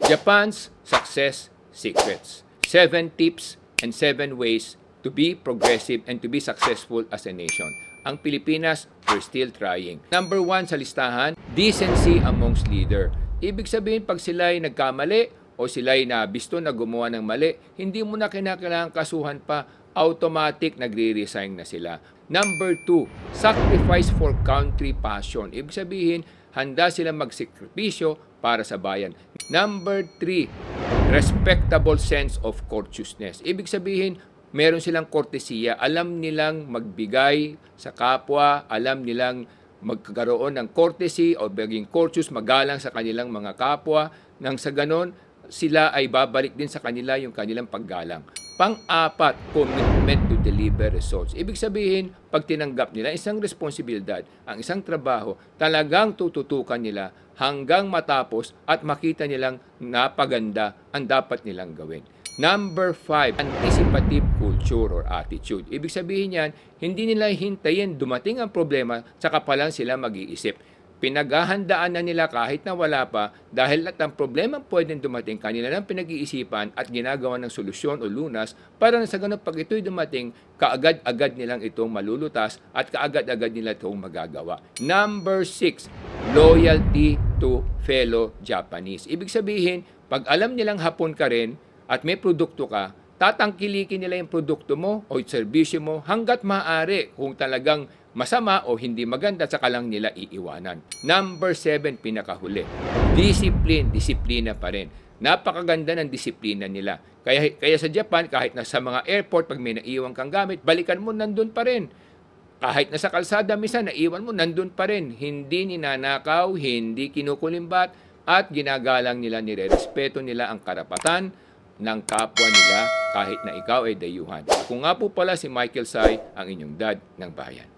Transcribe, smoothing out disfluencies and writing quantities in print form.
Japan's Success Secrets. 7 tips and 7 ways to be progressive and to be successful as a nation. Ang Pilipinas, we're still trying. Number 1 sa listahan, decency amongst leader. Ibig sabihin, pag sila'y nagkamali o sila'y nabisto na gumawa ng mali, hindi mo na kinakailangan kasuhan pa, automatic nagre-resign na sila. Number 2, sacrifice for country passion. Ibig sabihin, handa silang magsakripisyo para sa bayan. Number 3, respectable sense of courteousness. Ibig sabihin, meron silang kortesiya, alam nilang magbigay sa kapwa, alam nilang magkaroon ng courtesy o maging courteous, magalang sa kanilang mga kapwa, nang sa ganon, sila ay babalik din sa kanila yung kanilang paggalang. Pang-apat, commitment to deliver results. Ibig sabihin, pag tinanggap nila isang responsibilidad, ang isang trabaho, talagang tututukan nila hanggang matapos at makita nilang napaganda ang dapat nilang gawin. Number 5, anticipative culture or attitude. Ibig sabihin yan, hindi nila hintayin dumating ang problema, saka pa lang sila mag-iisip. Pinaghahandaan na nila kahit na wala pa dahil at ang problema pwedeng dumating, kanila lang pinag-iisipan at ginagawa ng solusyon o lunas para sa ganun pag ito'y dumating, kaagad-agad nilang itong malulutas at kaagad-agad nila itong magagawa. Number 6, loyalty to fellow Japanese. Ibig sabihin, pag alam nilang Hapon ka rin, at may produkto ka, tatangkilikin nila yung produkto mo o yung serbisyo mo hanggat maaari. Kung talagang masama o hindi maganda, saka lang nila iiwanan. Number 7, pinakahuli. Discipline, disiplina pa rin. Napakaganda ng disiplina nila. Kaya sa Japan, kahit na sa mga airport, pag may naiwan kang gamit, balikan mo, nandun pa rin. Kahit na sa kalsada, minsan naiwan mo, nandun pa rin. Hindi ninanakaw, hindi kinukulimbat, at ginagalang nila, nire-respeto nila ang karapatan ng kapwa nila kahit na ikaw ay dayuhan. Ako nga po pala si Michael Sai, ang inyong dad ng bayan.